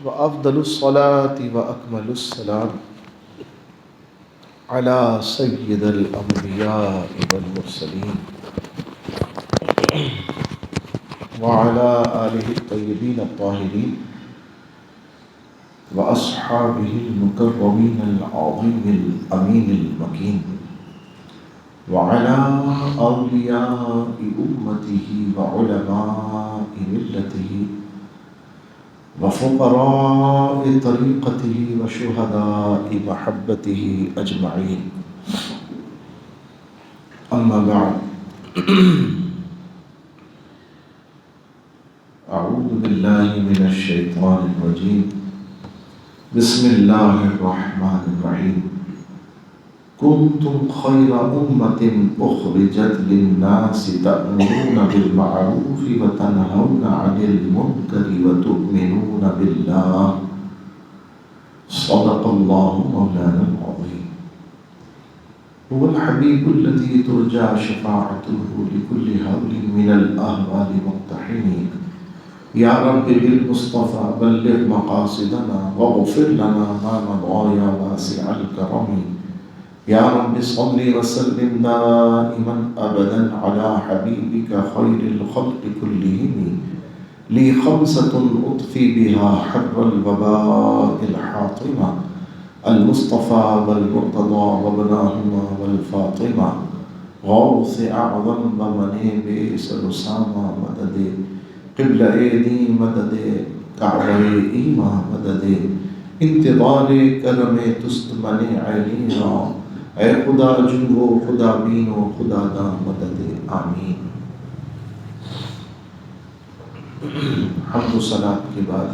وأفضل الصلاة وأكمل السلام على سيد الأنبياء والمرسلين وعلى آله الطيبين الطاهرين وأصحابه المكرمين العظيم الأمين المكين وعلى أولياء أمته وعلماء ملته وفقراء طريقته وشهداء محبته أجمعين. أما بعد، أعوذ بالله من الشيطان الرجيم. بسم الله الرحمن الرحيم. كنتم خير أمة أخرجت للناس تأمرون بالمعروف وتنهون عن المنكر وتؤمنون بالله. صدق الله مولانا العظيم. هو الحبيب الذي ترجى شفاعته لكل هول من الأهوال مقتحمين. يا رب بالمصطفى بلغ مقاصدنا واغفر لنا ما مضى يا واسع الكرم. يا رب صل وسلم دائما ابدا على حبيبك خير الخلق كلهم. لي خمسة اطفي بها حر الوباء الحاطمة: المصطفى والمرتضى وابناهما والفاطمة. غوث اعظم بمنيب سلسامة مدد قبل ایدی مدد کعبہ ایمان مدد انتظار کرم تست من علی را. اے خدا جو خدا بین و خدا دا مدد. آمین. حمد و صلات کے بعد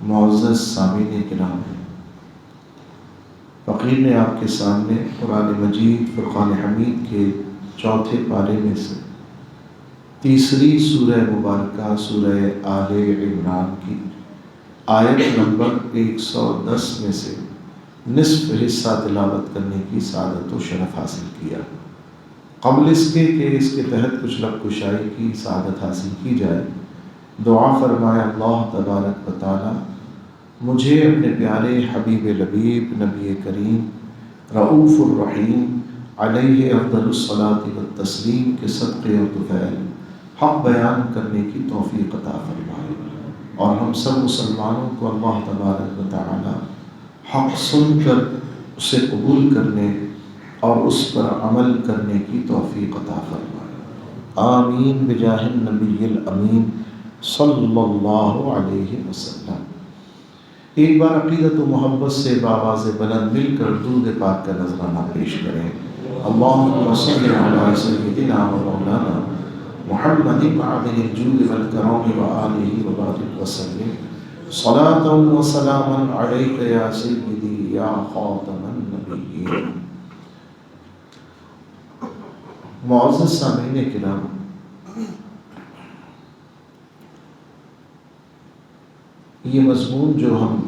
معزز سامعین کرام، فقیر نے آپ کے سامنے قرآن مجید فرقان حمید کے چوتھے پارے میں سے تیسری سورہ مبارکہ سورہ آل عمران کی آیت نمبر 110 میں سے نصف حصہ تلاوت کرنے کی سعادت و شرف حاصل کیا۔ قبل اس کے کہ اس کے تحت کچھ لب کشائی کی سعادت حاصل کی جائے، دعا فرمائے اللہ تبارک و تعالی مجھے اپنے پیارے حبیب لبیب نبی کریم رؤوف الرحیم علیہ افضل الصلاۃ والتسلیم کے صدقے و طفیل حق بیان کرنے کی توفیق عطا فرمائے، اور ہم سب مسلمانوں کو اللہ تبارک و تعالی حق سن کر اسے قبول کرنے اور اس پر عمل کرنے کی توفیق عطا فرمائے۔ آمین بجاہ النبی الامین صلی اللہ علیہ وسلم۔ ایک بار عقیدت و محبت سے بآواز بلند مل کر درود پاک کا نذرانہ پیش کریں۔ اللہم صل علی سیدنا و مولانا محمد معدن الجود والکرم وآلہ وبارک وسلم صلاۃ و سلاما علیک یا سیدی یا خاتم النبیین۔ معزز سامعین کرام، یہ مضمون جو ہم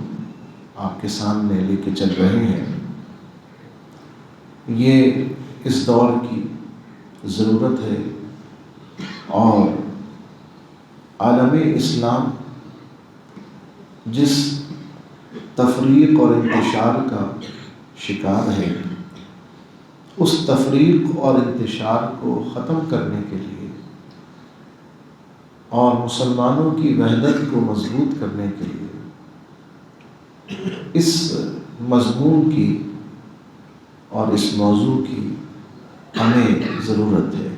آپ کے سامنے لے کے چل رہے ہیں، یہ اس دور کی ضرورت ہے، اور عالم اسلام جس تفریق اور انتشار کا شکار ہے، اس تفریق اور انتشار کو ختم کرنے کے لیے اور مسلمانوں کی وحدت کو مضبوط کرنے کے لیے اس مضمون کی اور اس موضوع کی ہمیں ضرورت ہے۔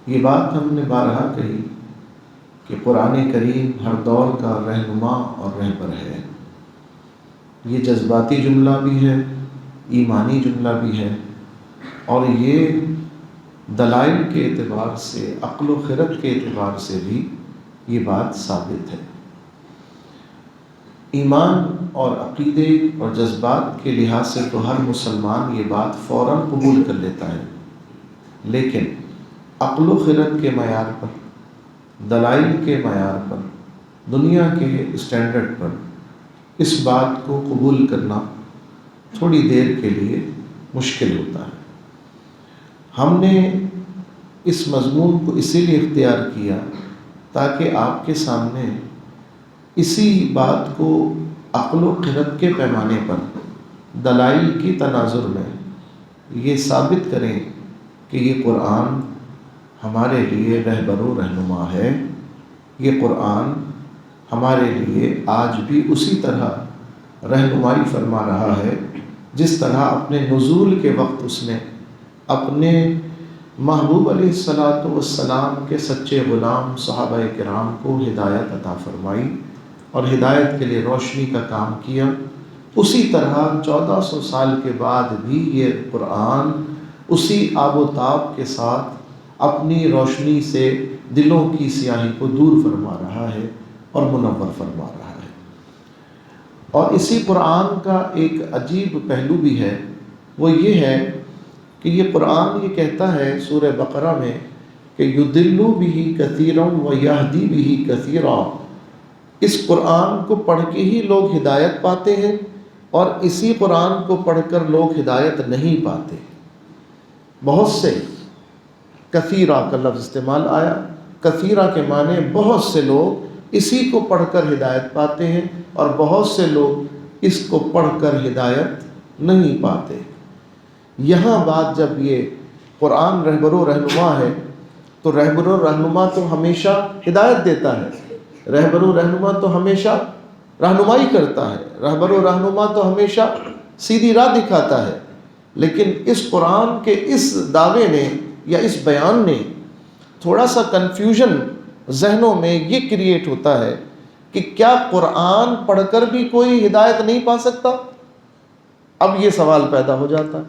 یہ بات ہم نے بارہا کہی کہ قرآن کریم ہر دور کا رہنما اور رہبر ہے۔ یہ جذباتی جملہ بھی ہے، ایمانی جملہ بھی ہے، اور یہ دلائل کے اعتبار سے، عقل و خرد کے اعتبار سے بھی یہ بات ثابت ہے۔ ایمان اور عقیدے اور جذبات کے لحاظ سے تو ہر مسلمان یہ بات فوراً قبول کر لیتا ہے، لیکن عقل و خرد کے معیار پر، دلائل کے معیار پر، دنیا کے اسٹینڈرڈ پر اس بات کو قبول کرنا تھوڑی دیر کے لیے مشکل ہوتا ہے۔ ہم نے اس مضمون کو اسی لیے اختیار کیا تاکہ آپ کے سامنے اسی بات کو عقل و خرد کے پیمانے پر دلائل کی تناظر میں یہ ثابت کریں کہ یہ قرآن ہمارے لیے رہبر و رہنما ہے، یہ قرآن ہمارے لیے آج بھی اسی طرح رہنمائی فرما رہا ہے جس طرح اپنے نزول کے وقت اس نے اپنے محبوب علیہ الصلاۃ والسلام کے سچے غلام صحابہ کرام کو ہدایت عطا فرمائی اور ہدایت کے لیے روشنی کا کام کیا۔ اسی طرح 1400 سال کے بعد بھی یہ قرآن اسی آب و تاب کے ساتھ اپنی روشنی سے دلوں کی سیاہی کو دور فرما رہا ہے اور منور فرما رہا ہے۔ اور اسی قرآن کا ایک عجیب پہلو بھی ہے، وہ یہ ہے کہ یہ قرآن یہ کہتا ہے سورہ بقرہ میں کہ یضل بہ کثیرا ویہدی بہ کثیرا، اس قرآن کو پڑھ کے ہی لوگ ہدایت پاتے ہیں اور اسی قرآن کو پڑھ کر لوگ ہدایت نہیں پاتے۔ بہت سے، کثیرہ کا لفظ استعمال آیا، کثیرہ کے معنی بہت سے لوگ اسی کو پڑھ کر ہدایت پاتے ہیں اور بہت سے لوگ اس کو پڑھ کر ہدایت نہیں پاتے۔ یہاں بات جب یہ قرآن رہبر و رہنما ہے تو رہبر و رہنما تو ہمیشہ ہدایت دیتا ہے، رہبر و رہنما تو ہمیشہ رہنمائی کرتا ہے، رہبر و رہنما تو ہمیشہ سیدھی راہ دکھاتا ہے، لیکن اس قرآن کے اس دعوے نے یا اس بیان نے تھوڑا سا کنفیوژن ذہنوں میں یہ کریٹ ہوتا ہے کہ کیا قرآن پڑھ کر بھی کوئی ہدایت نہیں پا سکتا؟ اب یہ سوال پیدا ہو جاتا ہے،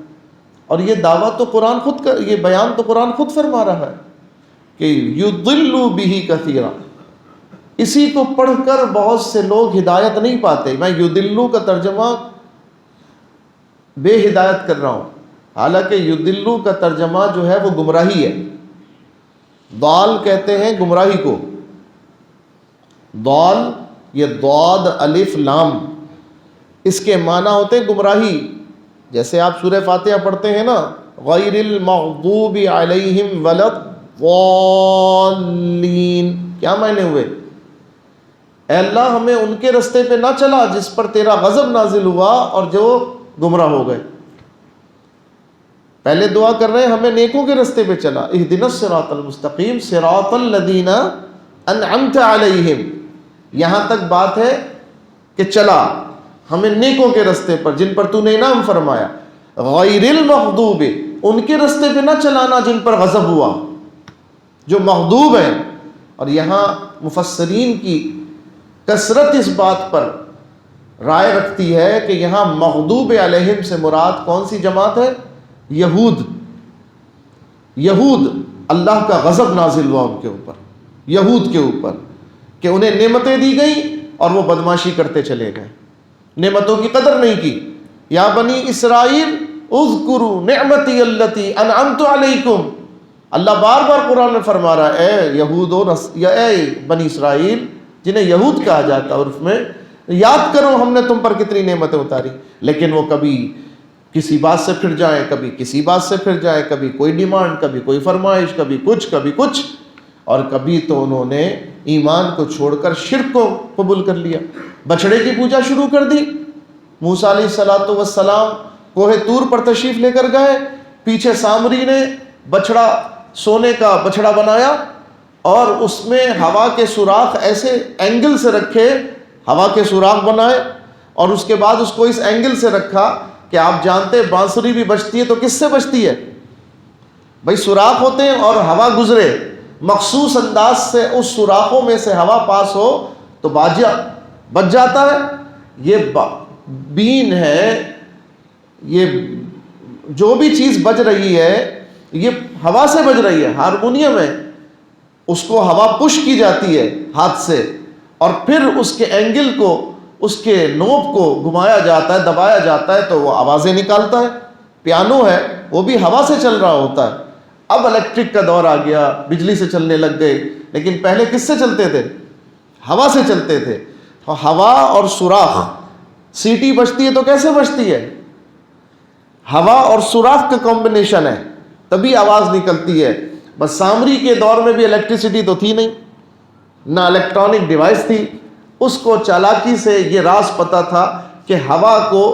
اور یہ دعویٰ تو قرآن خود کر، یہ بیان تو قرآن خود فرما رہا ہے کہ یضل بہ کثیرا، اسی کو پڑھ کر بہت سے لوگ ہدایت نہیں پاتے۔ میں یضل کا ترجمہ بے ہدایت کر رہا ہوں، حالانکہ یضل کا ترجمہ جو ہے وہ گمراہی ہے۔ ضال کہتے ہیں گمراہی کو، ضال یہ ضاد الف لام، اس کے معنی ہوتے ہیں گمراہی۔ جیسے آپ سورہ فاتحہ پڑھتے ہیں نا، غیر المغضوب علیہم ولا الضالین، کیا معنی ہوئے؟ اے اللہ ہمیں ان کے رستے پہ نہ چلا جس پر تیرا غضب نازل ہوا اور جو گمراہ ہو گئے۔ پہلے دعا کر رہے ہیں ہمیں نیکوں کے رستے پہ چلا، اہدنا الصراط المستقیم صراط الذین انعمت علیہم، یہاں تک بات ہے کہ چلا ہمیں نیکوں کے رستے پر جن پر تو نے انعام فرمایا، غیر المغضوب ان کے رستے پہ نہ چلانا جن پر غضب ہوا، جو مغضوب ہیں۔ اور یہاں مفسرین کی کثرت اس بات پر رائے رکھتی ہے کہ یہاں مغضوب علیہم سے مراد کون سی جماعت ہے؟ یہود۔ یہود اللہ کا غضب نازل ہوا ان کے اوپر، یہود کے اوپر، کہ انہیں نعمتیں دی گئیں اور وہ بدماشی کرتے چلے گئے، نعمتوں کی قدر نہیں کی۔ یا بنی اسرائیل اذکروا نعمتی التی انعمت علیکم، اللہ بار بار قرآن میں فرما رہا ہے اے یہود یا اے بنی اسرائیل جنہیں یہود کہا جاتا ہے عرف میں، یاد کرو ہم نے تم پر کتنی نعمتیں اتاری۔ لیکن وہ کبھی کسی بات سے پھر جائیں، کبھی کسی بات سے پھر جائیں، کبھی کوئی ڈیمانڈ، کبھی کوئی فرمائش، کبھی کچھ، اور کبھی تو انہوں نے ایمان کو چھوڑ کر شرک کو قبول کر لیا، بچڑے کی پوجا شروع کر دی۔ موسیٰ علیہ الصلاۃ والسلام کوہ طور پر تشریف لے کر گئے، پیچھے سامری نے بچڑا، سونے کا بچڑا بنایا اور اس میں ہوا کے سوراخ ایسے اینگل سے رکھے، ہوا کے سوراخ بنائے، اور اس کے بعد اس کو اس اینگل سے رکھا کہ آپ جانتے بانسری بھی بجتی ہے تو کس سے بجتی ہے بھائی؟ سوراخ ہوتے ہیں اور ہوا گزرے، مخصوص انداز سے اس سوراخوں میں سے ہوا پاس ہو تو باجا بج جاتا ہے۔ یہ بین ہے، یہ جو بھی چیز بج رہی ہے یہ ہوا سے بج رہی ہے، ہارمونیم ہے، اس کو ہوا پش کی جاتی ہے ہاتھ سے، اور پھر اس کے اینگل کو، اس کے نوب کو گھمایا جاتا ہے، دبایا جاتا ہے تو وہ آوازیں نکالتا ہے۔ پیانو ہے وہ بھی ہوا سے چل رہا ہوتا ہے۔ اب الیکٹرک کا دور آ گیا، بجلی سے چلنے لگ گئے، لیکن پہلے کس سے چلتے تھے؟ ہوا سے چلتے تھے۔ ہوا اور سوراخ، سیٹی بجتی ہے تو کیسے بجتی ہے؟ ہوا اور سوراخ کا کمبینیشن ہے تبھی آواز نکلتی ہے۔ بس سامری کے دور میں بھی الیکٹریسٹی تو تھی نہیں، نہ الیکٹرانک ڈیوائس تھی، اس کو چالاکی سے یہ راز پتہ تھا کہ ہوا کو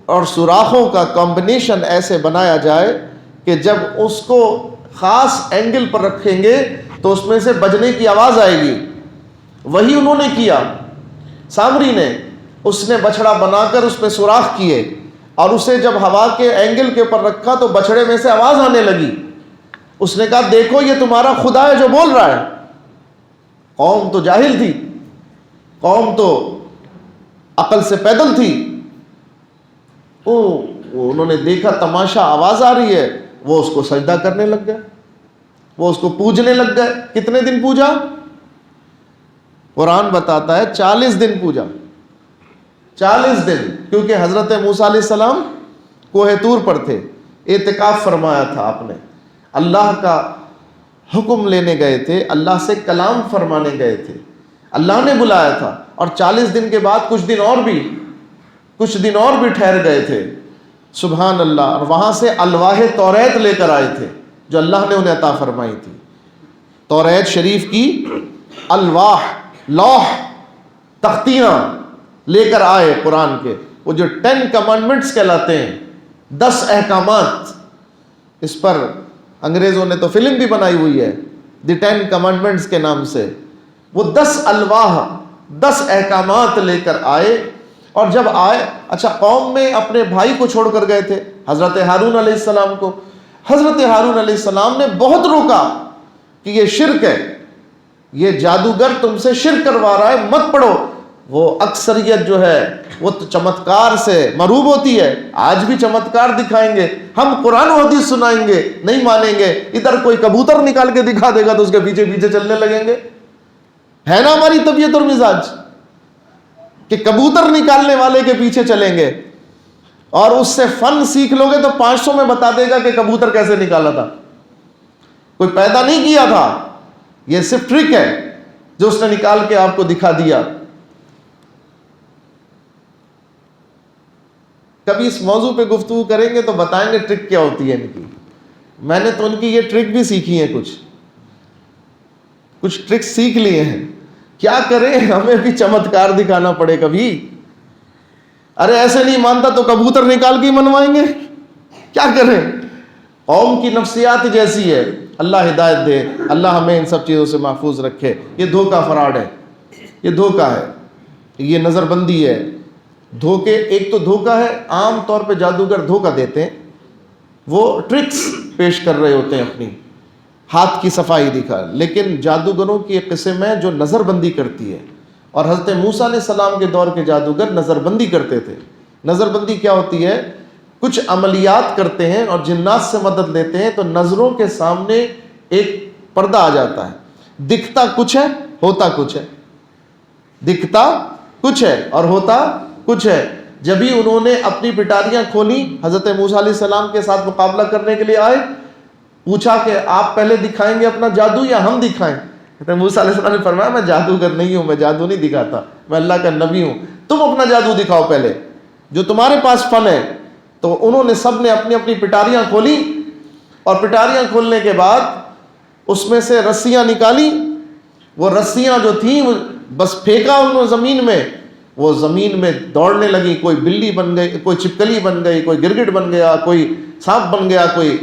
اور سوراخوں کا کمبینیشن ایسے بنایا جائے کہ جب اس کو خاص اینگل پر رکھیں گے تو اس میں سے بجنے کی آواز آئے گی. وہی انہوں نے کیا. سامری نے اس نے بچڑا بنا کر اس میں سوراخ کیے اور اسے جب ہوا کے اینگل کے اوپر رکھا تو بچڑے میں سے آواز آنے لگی. اس نے کہا دیکھو یہ تمہارا خدا ہے جو بول رہا ہے. قوم تو جاہل تھی, قوم تو عقل سے پیدل تھی. انہوں نے دیکھا تماشا, آواز آ رہی ہے, وہ اس کو سجدہ کرنے لگ گئے, وہ اس کو پوجنے لگ گئے. کتنے دن پوجا؟ قرآن بتاتا ہے 40 دن پوجا. 40 دن, کیونکہ حضرت موسیٰ علیہ السلام کوہ طور پر تھے, اعتکاف فرمایا تھا آپ نے, اللہ کا حکم لینے گئے تھے, اللہ سے کلام فرمانے گئے تھے, اللہ نے بلایا تھا. اور 40 دن کے بعد کچھ دن اور بھی ٹھہر گئے تھے. سبحان اللہ. اور وہاں سے الواح توریت لے کر آئے تھے جو اللہ نے انہیں عطا فرمائی تھی. توریت شریف کی الواح, لوح, تختیاں لے کر آئے قرآن کے, وہ جو 10 کمانڈمنٹس کہلاتے ہیں, 10 احکامات. اس پر انگریزوں نے تو فلم بھی بنائی ہوئی ہے دی 10 کمانڈمنٹس کے نام سے. وہ 10 الواح, 10 احکامات لے کر آئے. اور جب آئے, اچھا قوم میں اپنے بھائی کو چھوڑ کر گئے تھے, حضرت ہارون علیہ السلام کو. حضرت ہارون علیہ السلام نے بہت روکا کہ یہ شرک ہے, یہ جادوگر تم سے شرک کروا رہا ہے, مت پڑھو. وہ اکثریت جو ہے وہ تو چمتکار سے مروب ہوتی ہے. آج بھی چمتکار دکھائیں گے, ہم قرآن و حدیث سنائیں گے, نہیں مانیں گے. ادھر کوئی کبوتر نکال کے دکھا دے گا تو اس کے پیچھے پیچھے چلنے لگیں گے. ہے نا ہماری طبیعت اور مزاج کہ کبوتر نکالنے والے کے پیچھے چلیں گے, اور اس سے فن سیکھ لو گے تو 500 میں بتا دے گا کہ کبوتر کیسے نکالا تھا. کوئی پیدا نہیں کیا تھا, یہ صرف ٹرک ہے جو اس نے نکال کے آپ کو دکھا دیا. کبھی اس موضوع پہ گفتگو کریں گے تو بتائیں گے ٹرک کیا ہوتی ہے ان کی. میں نے تو ان کی یہ ٹرک بھی سیکھی ہے, کچھ ٹرک سیکھ لیے ہیں. کیا کریں, ہمیں بھی چمتکار دکھانا پڑے کبھی. ارے ایسے نہیں مانتا تو کبوتر نکال کے ہی منوائیں گے, کیا کریں. قوم کی نفسیات جیسی ہے. اللہ ہدایت دے, اللہ ہمیں ان سب چیزوں سے محفوظ رکھے. یہ دھوکہ فراڈ ہے, یہ دھوکہ ہے, یہ نظر بندی ہے. دھوکے, ایک تو دھوکہ ہے عام طور پہ جادوگر دھوکہ دیتے ہیں, وہ ٹرکس پیش کر رہے ہوتے ہیں, اپنی ہاتھ کی صفائی دکھا. لیکن جادوگروں کی ایک قسم ہے جو نظر بندی کرتی ہے, اور حضرت موسیٰ علیہ السلام کے دور کے جادوگر نظر بندی کرتے تھے. نظر بندی کیا ہوتی ہے؟ کچھ عملیات کرتے ہیں اور جنات سے مدد لیتے ہیں تو نظروں کے سامنے ایک پردہ آ جاتا ہے, دکھتا کچھ ہے ہوتا کچھ ہے, دکھتا کچھ ہے اور ہوتا کچھ ہے. جبھی انہوں نے اپنی پٹاریاں کھولی, حضرت موسیٰ علیہ السلام کے ساتھ مقابلہ کرنے کے لیے آئے, پوچھا کہ آپ پہلے دکھائیں گے اپنا جادو یا ہم دکھائیں؟ حضرت موسیٰ علیہ السلام نے فرمایا میں جادوگر نہیں ہوں, میں جادو نہیں دکھاتا, میں اللہ کا نبی ہوں. تم اپنا جادو دکھاؤ پہلے, جو تمہارے پاس فن ہے. تو انہوں نے سب نے اپنی اپنی پٹاریاں کھولی, اور پٹاریاں کھولنے کے بعد اس میں سے رسیاں نکالی. وہ رسیاں جو تھیں بس پھینکا انہوں زمین میں, وہ زمین میں دوڑنے لگی. کوئی بلی بن گئی, کوئی چھپکلی بن گئی, کوئی گرگٹ بن گیا, کوئی سانپ بن گیا, کوئی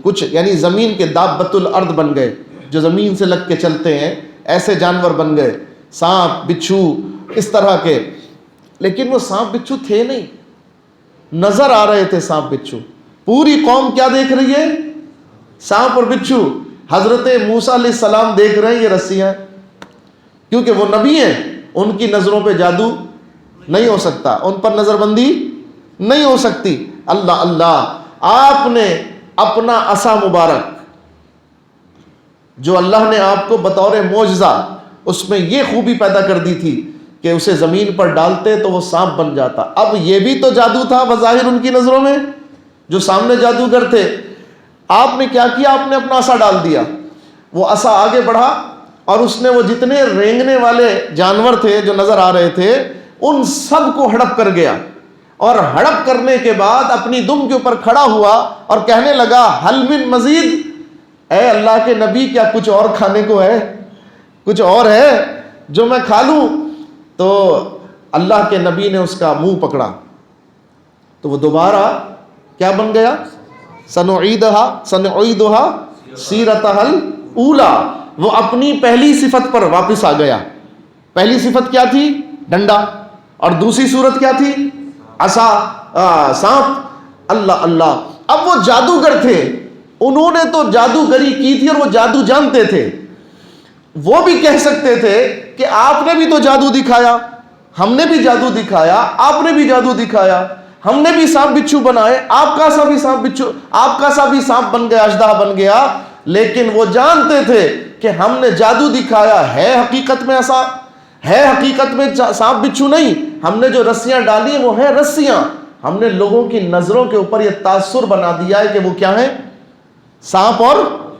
کچھ, یعنی زمین کے دابۃ الارض بن گئے, جو زمین سے لگ کے چلتے ہیں, ایسے جانور بن گئے, سانپ بچھو اس طرح کے. لیکن وہ سانپ بچھو تھے نہیں, نظر آ رہے تھے سانپ بچھو. پوری قوم کیا دیکھ رہی ہے؟ سانپ اور بچھو. حضرت موسیٰ علیہ السلام دیکھ رہے ہیں یہ رسیاں, کیونکہ وہ نبی ہیں, ان کی نظروں پہ جادو نہیں ہو سکتا, ان پر نظر بندی نہیں ہو سکتی. اللہ اللہ, آپ نے اپنا عصا مبارک جو اللہ نے آپ کو بطور معجزہ, اس میں یہ خوبی پیدا کر دی تھی کہ اسے زمین پر ڈالتے تو وہ سانپ بن جاتا. اب یہ بھی تو جادو تھا بظاہر ان کی نظروں میں, جو سامنے جادوگر تھے. آپ نے کیا کیا؟ آپ نے اپنا عصا ڈال دیا, وہ عصا آگے بڑھا, اور اس نے وہ جتنے رینگنے والے جانور تھے جو نظر آ رہے تھے ان سب کو ہڑپ کر گیا. اور ہڑپ کرنے کے بعد اپنی دم کے اوپر کھڑا ہوا اور کہنے لگا حل من مزید, اے اللہ کے نبی کیا کچھ اور کھانے کو ہے؟ کچھ اور ہے جو میں کھا لوں؟ تو اللہ کے نبی نے اس کا منہ پکڑا تو وہ دوبارہ کیا بن گیا؟ سنعیدھا سیرتھا الاولی، وہ اپنی پہلی صفت پر واپس آ گیا۔ پہلی صفت کیا تھی؟ ڈنڈا، اور دوسری صورت کیا تھی؟ عصا، سانپ۔ اللہ اللہ، اب وہ جادوگر تھے، انہوں نے تو جادوگری کی تھی اور وہ جادو جانتے تھے، وہ بھی کہہ سکتے تھے کہ آپ نے بھی تو جادو دکھایا، ہم نے بھی جادو دکھایا، آپ نے بھی جادو دکھایا، ہم نے بھی سانپ بچھو بنائے، آپ کا سا بھی سانپ بچھو، آپ کا سا بھی سانپ بن گیا، اژدہا بن گیا۔ لیکن وہ جانتے تھے کہ ہم نے جادو دکھایا ہے، حقیقت میں عصا ہے، حقیقت میں سانپ بچھو نہیں، ہم نے جو رسیاں ڈالی وہ ہیں رسیاں، ہم نے لوگوں کی نظروں کے اوپر یہ تاثر بنا دیا ہے کہ وہ کیا ہیں؟ سانپ اور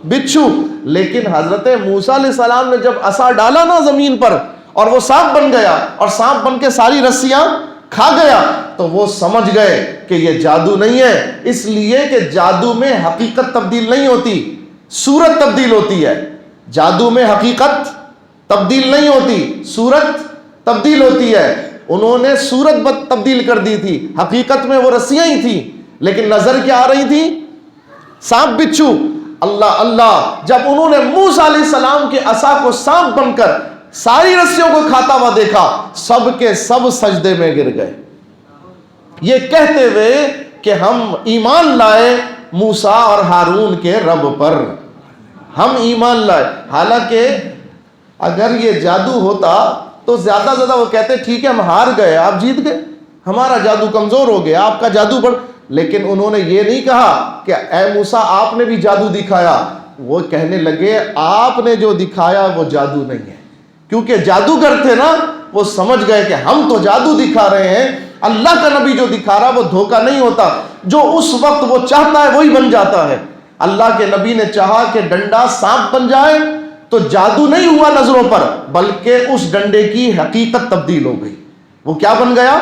بچھو۔ لیکن حضرت موسیٰ علیہ السلام نے جب عصا ڈالا نا زمین پر اور وہ سانپ بن گیا اور سانپ بن کے ساری رسیاں کھا گیا، تو وہ سمجھ گئے کہ یہ جادو نہیں ہے، اس لیے کہ جادو میں حقیقت تبدیل نہیں ہوتی، صورت تبدیل ہوتی ہے۔ جادو میں حقیقت تبدیل نہیں ہوتی، صورت تبدیل ہوتی ہے۔ انہوں نے صورت تبدیل کر دی تھی، حقیقت میں وہ رسیاں ہی تھیں، لیکن نظر کیا آ رہی تھی؟ سانپ بچھو۔ اللہ اللہ، جب انہوں نے موسیٰ علیہ السلام کے عصا کو سانپ بن کر ساری رسیوں کو کھاتا ہوا دیکھا، سب کے سب سجدے میں گر گئے، یہ کہتے ہوئے کہ ہم ایمان لائے موسیٰ اور ہارون کے رب پر، ہم ایمان لائے۔ حالانکہ اگر یہ جادو ہوتا تو زیادہ سے زیادہ وہ کہتے ٹھیک ہے ہم ہار گئے، آپ جیت گئے، ہمارا جادو کمزور ہو گیا، آپ کا جادو بڑھ۔ لیکن انہوں نے یہ نہیں کہا کہ اے موسیٰ آپ نے بھی جادو دکھایا، وہ کہنے لگے آپ نے جو دکھایا وہ جادو نہیں ہے، کیونکہ جادوگر تھے نا، وہ سمجھ گئے کہ ہم تو جادو دکھا رہے ہیں، اللہ کا نبی جو دکھا رہا وہ دھوکہ نہیں ہوتا، جو اس وقت وہ چاہتا ہے وہی بن جاتا ہے۔ اللہ کے نبی نے چاہا کہ ڈنڈا سانپ بن جائے تو جادو نہیں ہوا نظروں پر، بلکہ اس ڈنڈے کی حقیقت تبدیل ہو گئی، وہ کیا بن گیا؟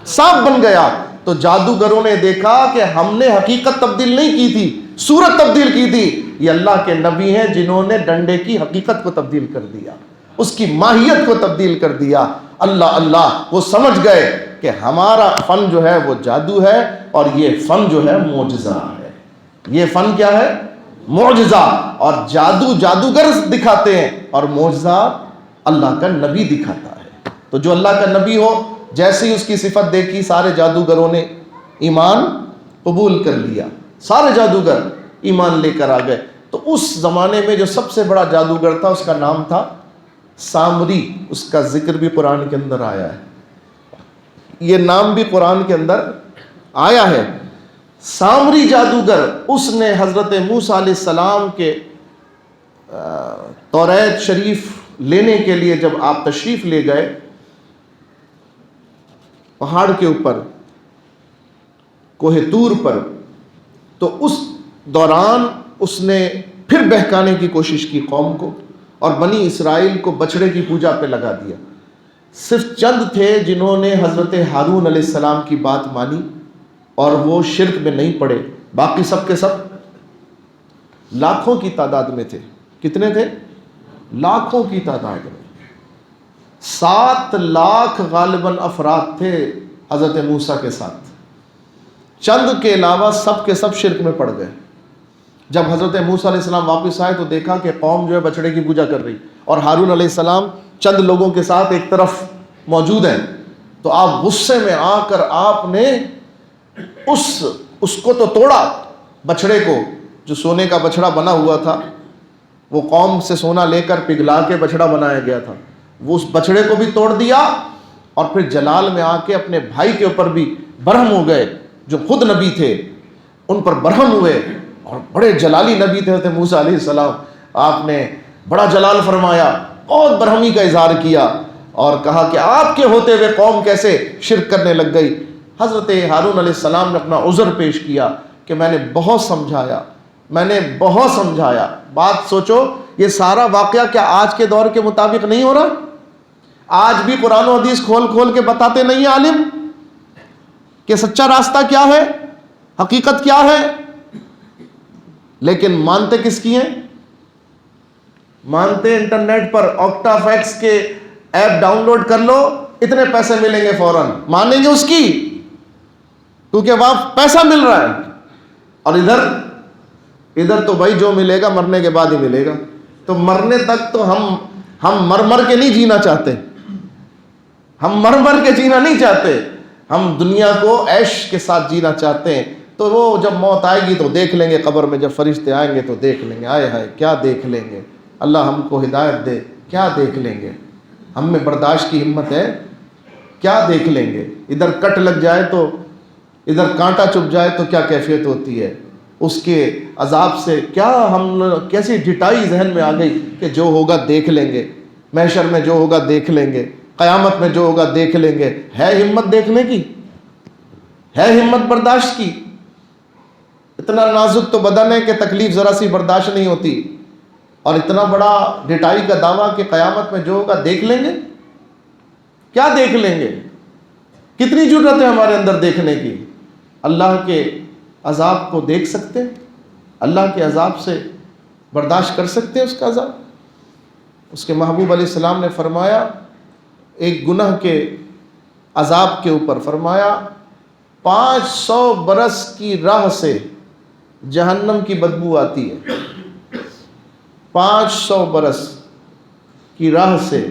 سانپ بن گیا۔ تو جادوگروں نے دیکھا کہ ہم نے حقیقت تبدیل نہیں کی تھی، صورت تبدیل کی تھی، یہ اللہ کے نبی ہیں جنہوں نے ڈنڈے کی حقیقت کو تبدیل کر دیا، اس کی ماہیت کو تبدیل کر دیا۔ اللہ اللہ، وہ سمجھ گئے کہ ہمارا فن جو ہے وہ جادو ہے، اور یہ فن جو ہے معجزہ ہے۔ یہ فن کیا ہے؟ معجزہ۔ اور جادو جادوگر دکھاتے ہیں اور معجزہ اللہ کا نبی دکھاتا ہے۔ تو جو اللہ کا نبی ہو، جیسے ہی اس کی صفت دیکھی سارے جادوگروں نے ایمان قبول کر لیا، سارے جادوگر ایمان لے کر آ گئے۔ تو اس زمانے میں جو سب سے بڑا جادوگر تھا اس کا نام تھا سامری، اس کا ذکر بھی قرآن کے اندر آیا ہے، یہ نام بھی قرآن کے اندر آیا ہے۔ سامری جادوگر، اس نے حضرت موسیٰ علیہ السلام کے توریت شریف لینے کے لیے جب آپ تشریف لے گئے پہاڑ کے اوپر، کوہ طور پر، تو اس دوران اس نے پھر بہکانے کی کوشش کی قوم کو، اور بنی اسرائیل کو بچڑے کی پوجا پہ لگا دیا۔ صرف چند تھے جنہوں نے حضرت ہارون علیہ السلام کی بات مانی اور وہ شرک میں نہیں پڑے، باقی سب کے سب لاکھوں کی تعداد میں تھے۔ کتنے تھے؟ لاکھوں کی تعداد میں، 7 لاکھ غالباً افراد تھے حضرت موسیٰ کے ساتھ، چند کے علاوہ سب کے سب شرک میں پڑ گئے۔ جب حضرت موسیٰ علیہ السلام واپس آئے تو دیکھا کہ قوم جو ہے بچڑے کی پوجا کر رہی، اور ہارون علیہ السلام چند لوگوں کے ساتھ ایک طرف موجود ہیں۔ تو آپ غصے میں آ کر آپ نے اس کو تو توڑا، بچڑے کو، جو سونے کا بچڑا بنا ہوا تھا، وہ قوم سے سونا لے کر پگھلا کے بچڑا بنایا گیا تھا، وہ اس بچڑے کو بھی توڑ دیا، اور پھر جلال میں آ کے اپنے بھائی کے اوپر بھی برہم ہو گئے، جو خود نبی تھے ان پر برہم ہوئے، اور بڑے جلالی نبی تھے حضرت موسیٰ علیہ السلام۔ آپ نے بڑا جلال فرمایا، بہت برہمی کا اظہار کیا، اور کہا کہ آپ کے ہوتے ہوئے قوم کیسے شرک کرنے لگ گئی۔ حضرت ہارون علیہ السلام نے اپنا عذر پیش کیا کہ میں نے بہت سمجھایا۔ بات سوچو، یہ سارا واقعہ کیا آج کے دور کے مطابق نہیں ہو رہا؟ آج بھی قرآن و حدیث کھول کھول کے بتاتے نہیں ہیں عالم کہ سچا راستہ کیا ہے، حقیقت کیا ہے، لیکن مانتے کس کی ہیں؟ مانتے انٹرنیٹ پر آکٹا فیکس کے ایپ ڈاؤن لوڈ کر لو، اتنے پیسے ملیں گے فوراً، مانیں گے اس کی، کیونکہ وہاں پیسہ مل رہا ہے. اور ادھر تو بھائی جو ملے گا مرنے کے بعد ہی ملے گا. تو مرنے تک تو ہم مر کے نہیں جینا چاہتے، ہم مر کے جینا نہیں چاہتے، ہم دنیا کو عیش کے ساتھ جینا چاہتے ہیں. تو وہ جب موت آئے گی تو دیکھ لیں گے، قبر میں جب فرشتے آئیں گے تو دیکھ لیں گے. آئے ہائے کیا دیکھ لیں گے، اللہ ہم کو ہدایت دے. کیا دیکھ لیں گے، ہم میں برداشت کی ہمت ہے؟ کیا دیکھ لیں گے؟ ادھر کٹ لگ جائے تو، ادھر کانٹا چبھ جائے تو کیا کیفیت ہوتی ہے اس کے عذاب سے. کیا ہم کیسی ڈٹائی ذہن میں آ گئی کہ جو ہوگا دیکھ لیں گے، محشر میں جو ہوگا دیکھ لیں گے، قیامت میں جو ہوگا دیکھ لیں گے. ہے ہمت دیکھنے کی؟ ہے ہمت برداشت کی؟ اتنا نازک تو بدن ہے کہ تکلیف ذرا سی برداشت نہیں ہوتی، اور اتنا بڑا ڈٹائی کا دعویٰ کہ قیامت میں جو ہوگا دیکھ لیں گے. کیا دیکھ لیں گے؟ کتنی جرأت ہے ہمارے اندر دیکھنے کی؟ اللہ کے عذاب کو دیکھ سکتے ہیں؟ اللہ کے عذاب سے برداشت کر سکتے ہیں اس کا عذاب؟ اس کے محبوب علیہ السلام نے فرمایا ایک گناہ کے عذاب کے اوپر، فرمایا 500 برس کی راہ سے جہنم کی بدبو آتی ہے. 500 برس کی راہ سے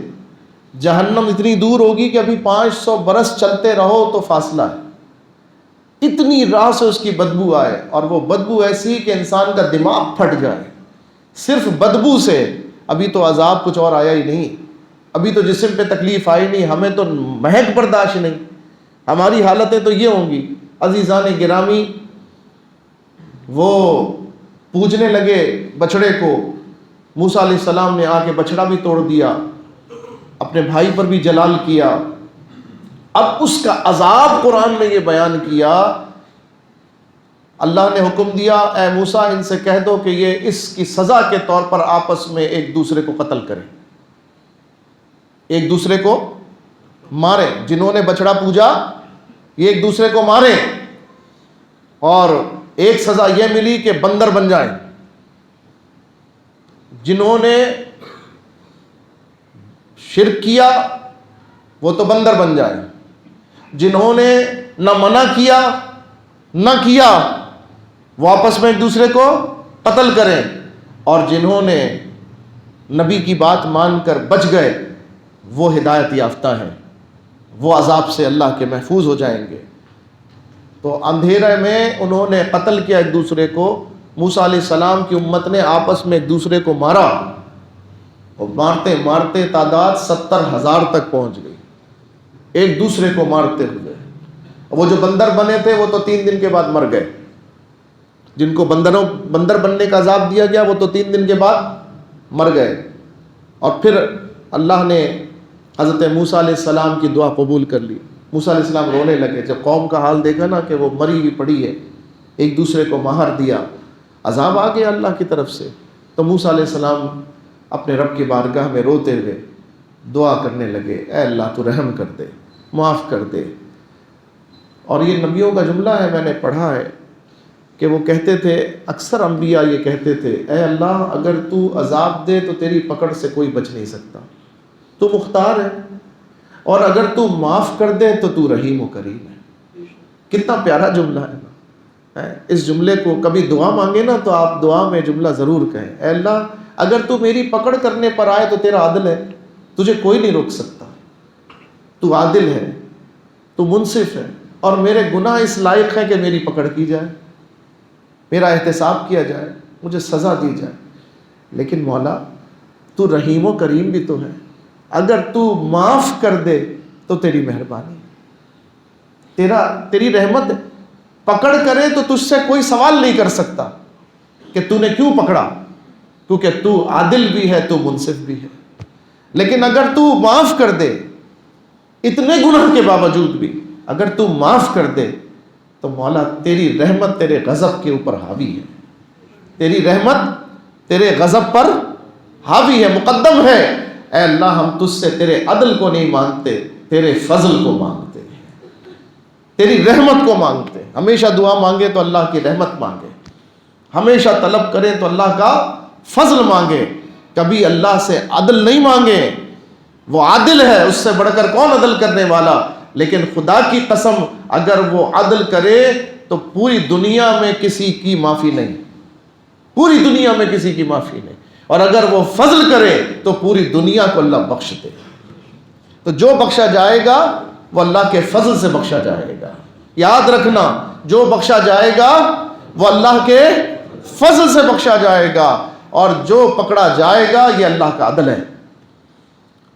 جہنم اتنی دور ہوگی کہ ابھی 500 برس چلتے رہو تو فاصلہ ہے، اتنی راہ سے اس کی بدبو آئے. اور وہ بدبو ایسی کہ انسان کا دماغ پھٹ جائے صرف بدبو سے. ابھی تو عذاب کچھ اور آیا ہی نہیں، ابھی تو جسم پہ تکلیف آئی نہیں، ہمیں تو مہک برداشت نہیں. ہماری حالتیں تو یہ ہوں گی. عزیزان گرامی، وہ پوجنے لگے بچڑے کو. موسیٰ علیہ السلام نے آ کے بچڑا بھی توڑ دیا، اپنے بھائی پر بھی جلال کیا. اب اس کا عذاب قرآن میں یہ بیان کیا. اللہ نے حکم دیا اے موسیٰ ان سے کہہ دو کہ یہ اس کی سزا کے طور پر آپس میں ایک دوسرے کو قتل کریں، ایک دوسرے کو ماریں. جنہوں نے بچڑا پوجا یہ ایک دوسرے کو ماریں، اور ایک سزا یہ ملی کہ بندر بن جائیں. جنہوں نے شرک کیا وہ تو بندر بن جائیں، جنہوں نے نہ منع کیا نہ کیا وہ آپس میں ایک دوسرے کو قتل کریں، اور جنہوں نے نبی کی بات مان کر بچ گئے وہ ہدایت یافتہ ہیں، وہ عذاب سے اللہ کے محفوظ ہو جائیں گے. تو اندھیرے میں انہوں نے قتل کیا ایک دوسرے کو. موسیٰ علیہ السلام کی امت نے آپس میں ایک دوسرے کو مارا، اور مارتے مارتے تعداد 70,000 تک پہنچ گئی ایک دوسرے کو مارتے ہوئے. وہ جو بندر بنے تھے وہ تو 3 دن کے بعد مر گئے، جن کو بندر بننے کا عذاب دیا گیا وہ تو 3 دن کے بعد مر گئے. اور پھر اللہ نے حضرت موسیٰ علیہ السلام کی دعا قبول کر لی. موسیٰ علیہ السلام رونے لگے جب قوم کا حال دیکھا نا کہ وہ مری ہوئی پڑی ہے، ایک دوسرے کو مہر دیا، عذاب آ گیا اللہ کی طرف سے. تو موسیٰ علیہ السلام اپنے رب کی بارگاہ میں روتے ہوئے دعا کرنے لگے اے اللہ تو رحم کر دے، معاف کر دے. اور یہ نبیوں کا جملہ ہے، میں نے پڑھا ہے کہ وہ کہتے تھے، اکثر انبیاء یہ کہتے تھے اے اللہ اگر تو عذاب دے تو تیری پکڑ سے کوئی بچ نہیں سکتا، تو مختار ہے، اور اگر تو معاف کر دے تو تو رحیم و کریم ہے. کتنا پیارا جملہ ہے. اس جملے کو کبھی دعا مانگے نا تو آپ دعا میں جملہ ضرور کہیں اے اللہ اگر تو میری پکڑ کرنے پر آئے تو تیرا عدل ہے، تجھے کوئی نہیں روک سکتا، تو عادل ہے، تو منصف ہے، اور میرے گناہ اس لائق ہے کہ میری پکڑ کی جائے، میرا احتساب کیا جائے، مجھے سزا دی جائے. لیکن مولا تو رحیم و کریم بھی تو ہے، اگر تو معاف کر دے تو تیری مہربانی، تیری رحمت ہے. پکڑ کرے تو تجھ سے کوئی سوال نہیں کر سکتا کہ تو نے کیوں پکڑا، کیونکہ تو عادل بھی ہے، تو منصف بھی ہے. لیکن اگر تو معاف کر دے، اتنے گناہ کے باوجود بھی اگر تو معاف کر دے تو مولا تیری رحمت تیرے غضب کے اوپر حاوی ہے، تیری رحمت تیرے غضب پر حاوی ہے، مقدم ہے. اے اللہ ہم تجھ سے تیرے عدل کو نہیں مانگتے، تیرے فضل کو مانگتے ہیں، تیری رحمت کو مانگتے ہیں. ہمیشہ دعا مانگے تو اللہ کی رحمت مانگے، ہمیشہ طلب کریں تو اللہ کا فضل مانگے، کبھی اللہ سے عدل نہیں مانگے. وہ عادل ہے، اس سے بڑھ کر کون عدل کرنے والا. لیکن خدا کی قسم اگر وہ عدل کرے تو پوری دنیا میں کسی کی معافی نہیں، پوری دنیا میں کسی کی معافی نہیں. اور اگر وہ فضل کرے تو پوری دنیا کو اللہ بخش دے. تو جو بخشا جائے گا وہ اللہ کے فضل سے بخشا جائے گا. یاد رکھنا، جو بخشا جائے گا وہ اللہ کے فضل سے بخشا جائے گا، اور جو پکڑا جائے گا یہ اللہ کا عدل ہے.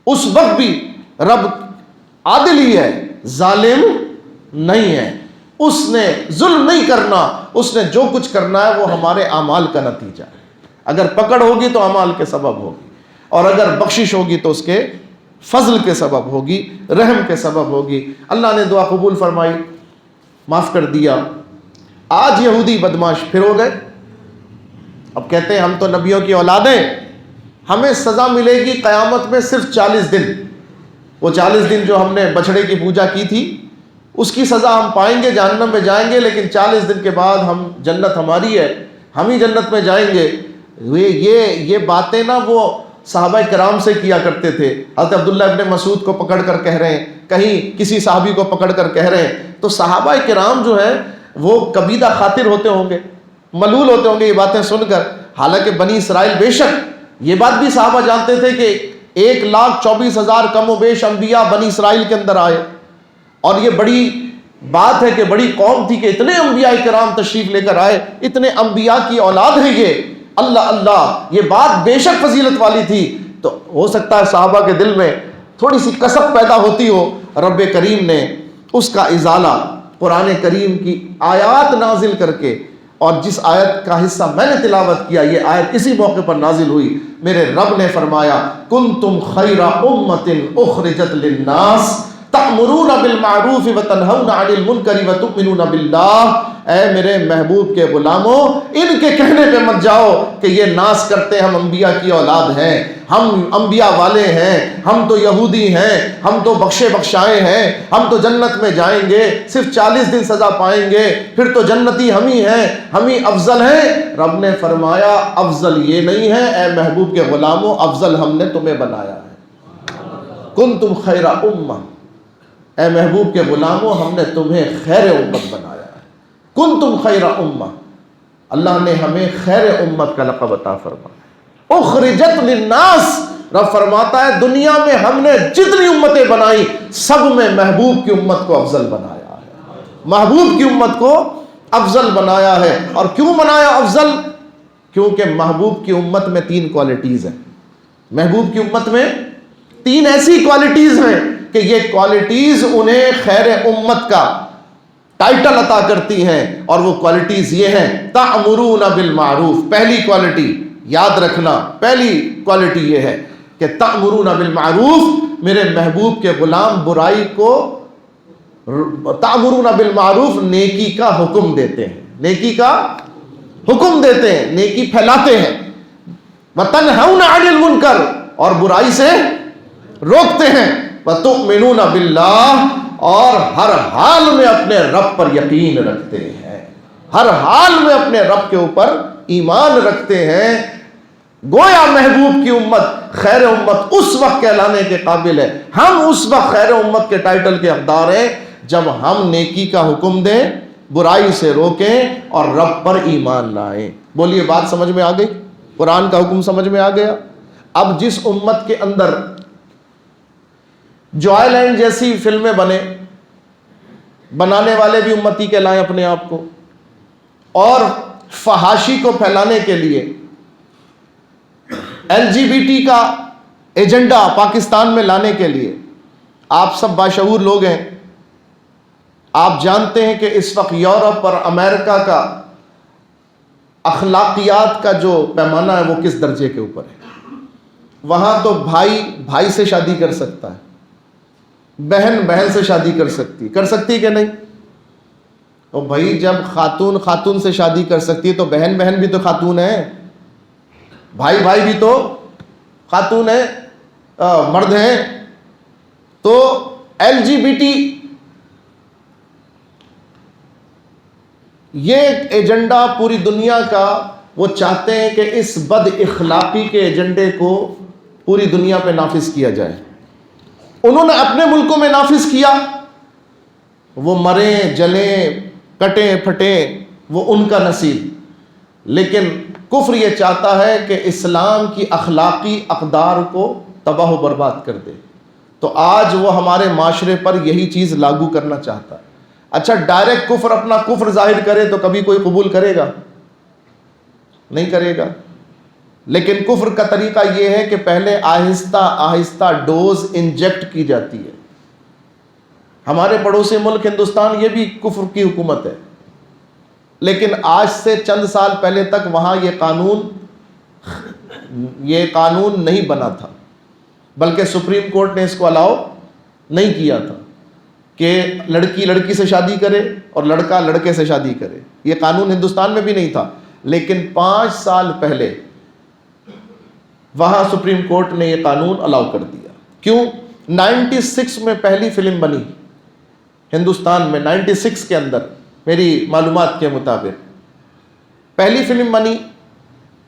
اس وقت بھی رب عادل ہی ہے، ظالم نہیں ہے. اس نے ظلم نہیں کرنا، اس نے جو کچھ کرنا ہے وہ ہمارے اعمال کا نتیجہ ہے. اگر پکڑ ہوگی تو اعمال کے سبب ہوگی، اور اگر بخشش ہوگی تو اس کے فضل کے سبب ہوگی، رحم کے سبب ہوگی. اللہ نے دعا قبول فرمائی، معاف کر دیا. آج یہودی بدماش پھر ہو گئے. اب کہتے ہیں ہم تو نبیوں کی اولادیں، ہمیں سزا ملے گی قیامت میں صرف 40 دن. وہ 40 دن جو ہم نے بچڑے کی پوجا کی تھی اس کی سزا ہم پائیں گے، جہنم میں جائیں گے، لیکن 40 دن کے بعد ہم جنت ہماری ہے، ہم ہی جنت میں جائیں گے. یہ باتیں نا وہ صحابہ کرام سے کیا کرتے تھے. حضرت عبداللہ ابن مسعود کو پکڑ کر کہہ رہے ہیں، کہیں کسی صحابی کو پکڑ کر کہہ رہے ہیں. تو صحابہ کرام جو ہیں وہ کبیدہ خاطر ہوتے ہوں گے، ملول ہوتے ہوں گے یہ باتیں سن کر. حالانکہ بنی اسرائیل بے شک یہ بات بھی صحابہ جانتے تھے کہ 1,24,000 کم و بیش انبیاء بنی اسرائیل کے اندر آئے، اور یہ بڑی بات ہے کہ بڑی قوم تھی کہ اتنے انبیاء کرام تشریف لے کر آئے، اتنے انبیاء کی اولاد ہے یہ. اللہ اللہ، یہ بات بے شک فضیلت والی تھی. تو ہو سکتا ہے صحابہ کے دل میں تھوڑی سی کسب پیدا ہوتی ہو. رب کریم نے اس کا ازالہ قرآن کریم کی آیات نازل کر کے، اور جس آیت کا حصہ میں نے تلاوت کیا یہ آیت اسی موقع پر نازل ہوئی. میرے رب نے فرمایا کنتم خیر امۃ اخرجت للناس تأمرون بالمعروف وتنہون عن المنکر وتؤمنون باللہ. اے میرے محبوب کے غلاموں، ان کے کہنے پہ مت جاؤ کہ یہ ناز کرتے ہم انبیاء کی اولاد ہیں، ہم انبیاء والے ہیں، ہم تو یہودی ہیں، ہم تو بخشے بخشائے ہیں، ہم تو جنت میں جائیں گے، صرف 40 دن سزا پائیں گے، پھر تو جنتی ہم ہی ہیں، ہم ہی افضل ہیں. رب نے فرمایا افضل یہ نہیں ہے اے محبوب کے غلاموں، افضل ہم نے تمہیں بنایا ہے. کنتم خیر امہ، اے محبوب کے غلاموں ہم نے تمہیں خیر امت بنایا ہے. کنتم خیر امہ، اللہ نے ہمیں خیر امت کا لقب عطا فرمایا. اخرجت للناس، رب فرماتا ہے دنیا میں ہم نے جتنی امتیں بنائی سب میں محبوب کی امت کو افضل بنایا ہے، محبوب کی امت کو افضل بنایا ہے. اور کیوں بنایا افضل؟ کیونکہ محبوب کی امت میں 3 کوالٹیز ہیں. محبوب کی امت میں 3 ایسی کوالٹیز ہیں کہ یہ کوالٹیز انہیں خیر امت کا ٹائٹل عطا کرتی ہیں. اور وہ کوالٹیز یہ ہیں تأمرون بالمعروف. پہلی کوالٹی یاد رکھنا، پہلی کوالٹی یہ ہے کہ تأمرون بالمعروف، میرے محبوب کے غلام برائی کو، تأمرون بالمعروف نیکی کا حکم دیتے ہیں، نیکی کا حکم دیتے ہیں، نیکی پھیلاتے ہیں. وتنہون عن المنکر، اور برائی سے روکتے ہیں. وتؤمنون باللہ، اور ہر حال میں اپنے رب پر یقین رکھتے ہیں، ہر حال میں اپنے رب کے اوپر ایمان رکھتے ہیں. گویا محبوب کی امت خیر امت اس وقت کہلانے کے قابل ہے، ہم اس وقت خیر امت کے ٹائٹل کے حقدار ہیں جب ہم نیکی کا حکم دیں، برائی سے روکیں اور رب پر ایمان لائیں. بولیے بات سمجھ میں آ گئی؟ قرآن کا حکم سمجھ میں آ گیا؟ اب جس امت کے اندر جوائے لینڈ جیسی فلمیں بنانے والے بھی امتی کہلائیں اپنے آپ کو، اور فحاشی کو پھیلانے کے لیے LGBT کا ایجنڈا پاکستان میں لانے کے لیے، آپ سب باشعور لوگ ہیں، آپ جانتے ہیں کہ اس وقت یورپ اور امریکہ کا اخلاقیات کا جو پیمانہ ہے وہ کس درجے کے اوپر ہے. وہاں تو بھائی بھائی سے شادی کر سکتا ہے، بہن بہن سے شادی کر سکتی کہ نہیں؟ اور بھائی جب خاتون خاتون سے شادی کر سکتی ہے تو بہن بہن بھی تو خاتون ہے، بھائی بھائی بھی تو خاتون ہے، مرد ہیں. تو LGBT یہ ایجنڈا پوری دنیا کا، وہ چاہتے ہیں کہ اس بد اخلاقی کے ایجنڈے کو پوری دنیا پہ نافذ کیا جائے. انہوں نے اپنے ملکوں میں نافذ کیا، وہ مریں جلیں کٹیں پھٹیں وہ ان کا نصیب، لیکن کفر یہ چاہتا ہے کہ اسلام کی اخلاقی اقدار کو تباہ و برباد کر دے۔ تو آج وہ ہمارے معاشرے پر یہی چیز لاگو کرنا چاہتا ہے۔ اچھا ڈائریکٹ کفر اپنا کفر ظاہر کرے تو کبھی کوئی قبول کرے گا؟ نہیں کرے گا۔ لیکن کفر کا طریقہ یہ ہے کہ پہلے آہستہ آہستہ ڈوز انجیکٹ کی جاتی ہے۔ ہمارے پڑوسی ملک ہندوستان یہ بھی کفر کی حکومت ہے، لیکن آج سے چند سال پہلے تک وہاں یہ قانون نہیں بنا تھا، بلکہ سپریم کورٹ نے اس کو الاؤ نہیں کیا تھا کہ لڑکی لڑکی سے شادی کرے اور لڑکا لڑکے سے شادی کرے۔ یہ قانون ہندوستان میں بھی نہیں تھا، لیکن 5 سال پہلے وہاں سپریم کورٹ نے یہ قانون الاؤ کر دیا۔ کیوں؟ 96 میں پہلی فلم بنی ہندوستان میں، 96 کے اندر میری معلومات کے مطابق پہلی فلم بنی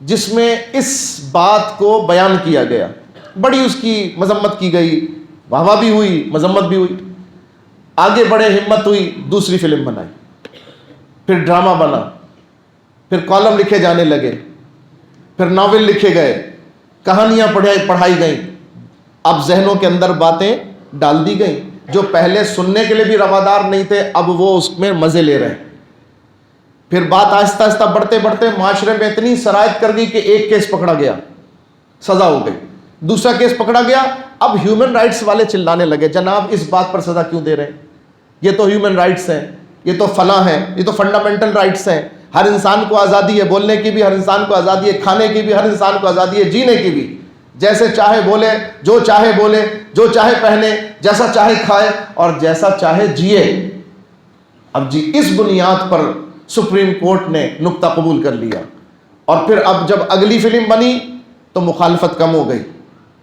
جس میں اس بات کو بیان کیا گیا، بڑی اس کی مذمت کی گئی، واہ واہ بھی ہوئی مذمت بھی ہوئی، آگے بڑے ہمت ہوئی، دوسری فلم بنائی، پھر ڈرامہ بنا، پھر کالم لکھے جانے لگے، پھر ناول لکھے گئے، کہانیاں پڑھائی گئیں، اب ذہنوں کے اندر باتیں ڈال دی گئیں جو پہلے سننے کے لیے بھی روادار نہیں تھے، اب وہ اس میں مزے لے رہے ہیں۔ پھر بات آہستہ آہستہ بڑھتے بڑھتے معاشرے میں اتنی سرایت کر گئی کہ ایک کیس پکڑا گیا، سزا ہو گئی، دوسرا کیس پکڑا گیا، اب ہیومن رائٹس والے چلانے لگے، جناب اس بات پر سزا کیوں دے رہے ہیں؟ یہ تو ہیومن رائٹس ہیں، یہ تو فلاں ہیں، یہ تو فنڈامنٹل رائٹس ہیں، ہر انسان کو آزادی ہے، بولنے کی بھی ہر انسان کو آزادی ہے، کھانے کی بھی ہر انسان کو آزادی ہے، جینے کی بھی، جیسے چاہے بولے، جو چاہے پہنے، جیسا چاہے کھائے اور جیسا چاہے جیے۔ اب جی اس بنیاد پر سپریم کورٹ نے نقطہ قبول کر لیا، اور پھر اب جب اگلی فلم بنی تو مخالفت کم ہو گئی،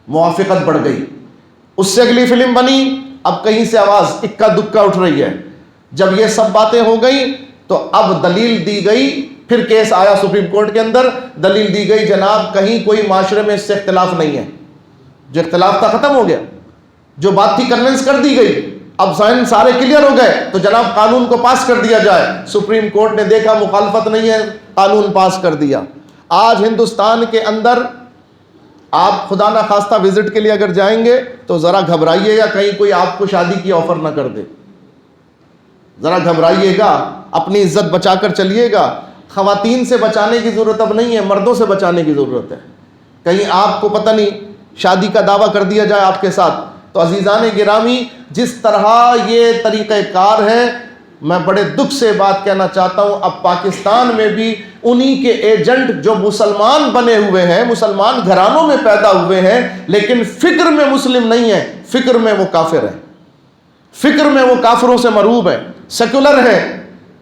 موافقت بڑھ گئی، اس سے اگلی فلم بنی، اب کہیں سے آواز اکا دکا اٹھ رہی ہے۔ جب یہ سب باتیں ہو گئی تو اب دلیل دی گئی، پھر کیس آیا سپریم کورٹ کے اندر، دلیل دی گئی جناب کہیں کوئی معاشرے میں اس سے اختلاف نہیں ہے، جو اختلاف تھا ختم ہو گیا، جو بات تھی کنونس کر دی گئی، اب ذہن سارے کلیئر ہو گئے، تو جناب قانون کو پاس کر دیا جائے۔ سپریم کورٹ نے دیکھا مخالفت نہیں ہے، قانون پاس کر دیا۔ آج ہندوستان کے اندر آپ خدا نہ خواستہ وزٹ کے لیے اگر جائیں گے تو ذرا گھبرائیے گا کہیں کوئی آپ کو شادی کی آفر نہ کر دے، ذرا گھبرائیے گا، اپنی عزت بچا کر چلیے گا۔ خواتین سے بچانے کی ضرورت اب نہیں ہے، مردوں سے بچانے کی ضرورت ہے۔ کہیں آپ کو پتہ نہیں شادی کا دعویٰ کر دیا جائے آپ کے ساتھ۔ تو عزیزان گرامی، جس طرح یہ طریقہ کار ہے، میں بڑے دکھ سے بات کہنا چاہتا ہوں، اب پاکستان میں بھی انہی کے ایجنٹ جو مسلمان بنے ہوئے ہیں، مسلمان گھرانوں میں پیدا ہوئے ہیں، لیکن فکر میں مسلم نہیں ہیں، فکر میں وہ کافر ہیں، فکر میں وہ کافروں سے مرعوب ہیں، سیکولر ہیں،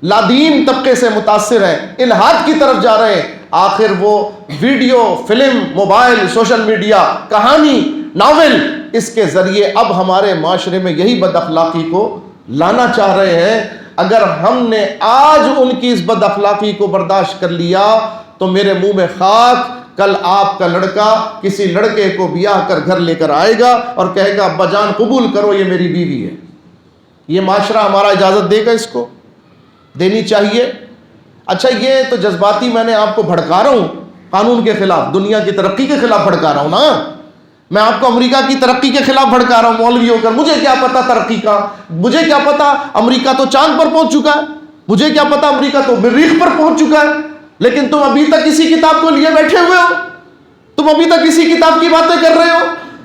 لادین طبقے سے متاثر ہیں، الحاد کی طرف جا رہے ہیں۔ آخر وہ video, film, mobile, social media, کہانی، ناول، اس کے ذریعے اب ہمارے معاشرے میں یہی بد اخلاقی کو لانا چاہ رہے ہیں۔ اگر ہم نے آج ان کی اس بد اخلاقی کو برداشت کر لیا تو میرے منہ میں خاک، کل آپ کا لڑکا کسی لڑکے کو بیاہ کر گھر لے کر آئے گا اور کہے گا ابا جان قبول کرو یہ میری بیوی ہے۔ یہ معاشرہ ہمارا اجازت دے گا؟ اس کو دینی چاہیے۔ اچھا یہ تو جذباتی میں نے آپ کو بھڑکا رہا ہوں قانون کے خلاف، دنیا کی ترقی کے خلاف بھڑکا رہا ہوں نا، میں آپ کو امریکہ کی ترقی کے خلاف بھڑکا رہا ہوں مولوی ہو کر۔ مجھے کیا پتا ترقی کا، مجھے کیا پتا امریکہ تو چاند پر پہنچ چکا ہے، مجھے کیا پتا امریکہ تو مریخ پر پہنچ چکا ہے، لیکن تم ابھی تک اسی کتاب کو لیے بیٹھے ہوئے ہو، تم ابھی تک اسی کتاب کی باتیں کر رہے ہو۔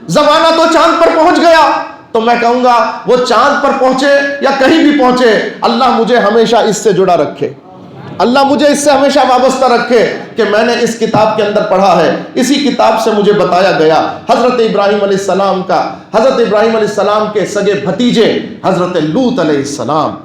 زمانہ تو چاند پر پہنچ گیا، تو میں کہوں گا وہ چاند پر پہنچے یا کہیں بھی پہنچے، اللہ مجھے ہمیشہ اس سے جڑا رکھے، اللہ مجھے اس سے ہمیشہ وابستہ رکھے کہ میں نے اس کتاب کے اندر پڑھا ہے، اسی کتاب سے مجھے بتایا گیا حضرت ابراہیم علیہ السلام کا، حضرت ابراہیم علیہ السلام کے سگے بھتیجے حضرت لوط علیہ السلام،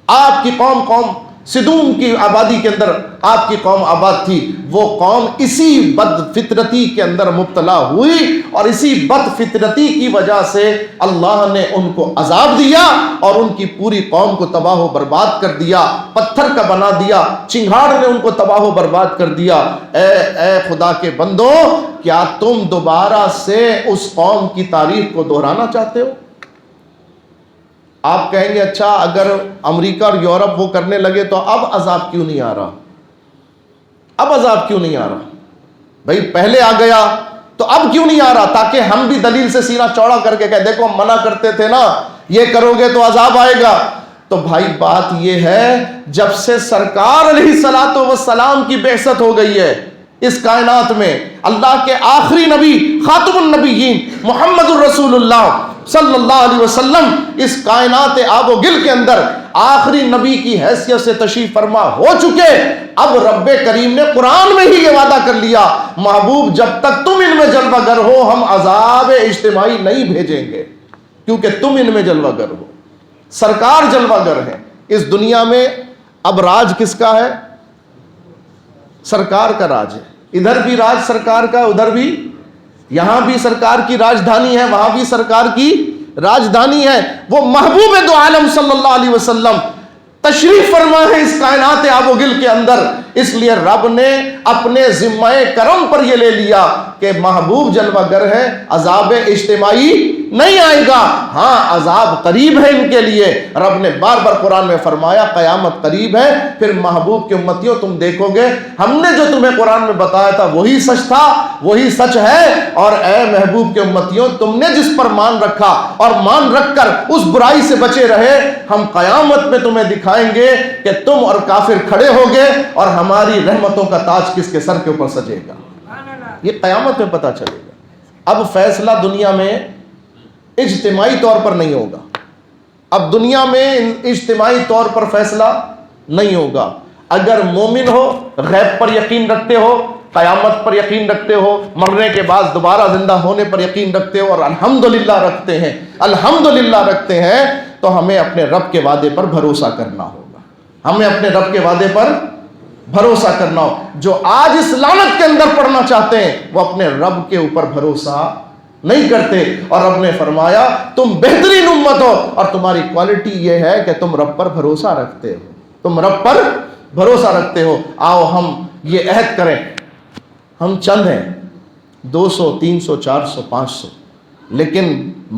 آپ کی قوم سدوم کی آبادی کے اندر آپ کی قوم آباد تھی، وہ قوم اسی بد فطرتی کے اندر مبتلا ہوئی اور اسی بد فطرتی کی وجہ سے اللہ نے ان کو عذاب دیا اور ان کی پوری قوم کو تباہ و برباد کر دیا، پتھر کا بنا دیا، چنگھاڑ نے ان کو تباہ و برباد کر دیا۔ اے خدا کے بندو، کیا تم دوبارہ سے اس قوم کی تاریخ کو دہرانا چاہتے ہو؟ آپ کہیں گے اچھا اگر امریکہ اور یورپ وہ کرنے لگے تو اب عذاب کیوں نہیں آ رہا؟ اب عذاب کیوں نہیں آ رہا؟ بھائی پہلے آ گیا تو اب کیوں نہیں آ رہا؟ تاکہ ہم بھی دلیل سے سینہ چوڑا کر کے کہہ دیکھو ہم منع کرتے تھے نا، یہ کرو گے تو عذاب آئے گا۔ تو بھائی بات یہ ہے جب سے سرکار علیہ الصلوۃ والسلام کی بعثت ہو گئی ہے اس کائنات میں، اللہ کے آخری نبی خاتم النبیین محمد الرسول اللہ صلی اللہ علیہ وسلم اس کائنات آب و گل کے اندر آخری نبی کی حیثیت سے تشریف فرما ہو چکے۔ اب رب کریم نے قرآن میں ہی یہ وعدہ کر لیا، محبوب جب تک تم ان میں جلوہ گر ہو ہم عذاب اجتماعی نہیں بھیجیں گے، کیونکہ تم ان میں جلوہ گر ہو۔ سرکار جلوہ گر ہے اس دنیا میں۔ اب راج کس کا ہے؟ سرکار کا راج ہے۔ ادھر بھی راج سرکار کا، ادھر بھی، یہاں بھی سرکار کی راجدھانی ہے، وہاں بھی سرکار کی راجدھانی ہے۔ وہ محبوب دو عالم صلی اللہ علیہ وسلم تشریف فرما ہے اس کائنات آب و گل کے اندر، اس لیے رب نے اپنے ذمہ کرم پر یہ لے لیا کہ محبوب جلوہ گر ہے، عذاب اجتماعی نہیں آئے گا، ہاں عذاب قریب ہے ان کے لیے۔ رب نے بار بار قرآن میں فرمایا قیامت قریب ہے۔ پھر محبوب کے امتیوں تم دیکھو گے ہم نے جو تمہیں قرآن میں بتایا تھا وہی سچ تھا، وہی سچ ہے، اور اے محبوب کے امتیوں تم نے جس پر مان رکھا اور مان رکھ کر اس برائی سے بچے رہے، ہم قیامت میں تمہیں دکھائیں گے کہ تم اور کافر کھڑے ہوگے اور ہماری رحمتوں کا تاج کس کے سر کے اوپر سجے گا، یہ قیامت میں پتہ چلے گا۔ اب فیصلہ دنیا میں اجتماعی طور پر نہیں ہوگا، اب دنیا میں اجتماعی طور پر فیصلہ نہیں ہوگا۔ اگر مومن ہو، غیب پر یقین رکھتے ہو، قیامت پر یقین رکھتے ہو، مرنے کے بعد دوبارہ زندہ ہونے پر یقین رکھتے ہو، اور الحمدللہ رکھتے ہیں، الحمدللہ رکھتے ہیں، تو ہمیں اپنے رب کے وعدے پر بھروسہ کرنا ہوگا، ہمیں اپنے رب کے وعدے پر بھروسہ کرنا ہو۔ جو آج اس لعنت کے اندر پڑنا چاہتے ہیں وہ اپنے رب کے اوپر بھروسہ نہیں کرتے، اور رب نے فرمایا تم بہترین امت ہو اور تمہاری کوالٹی یہ ہے کہ تم رب پر بھروسہ رکھتے ہو، تم رب پر بھروسہ رکھتے ہو۔ آؤ ہم یہ عہد کریں، ہم چند ہیں، 200 300 400 500، لیکن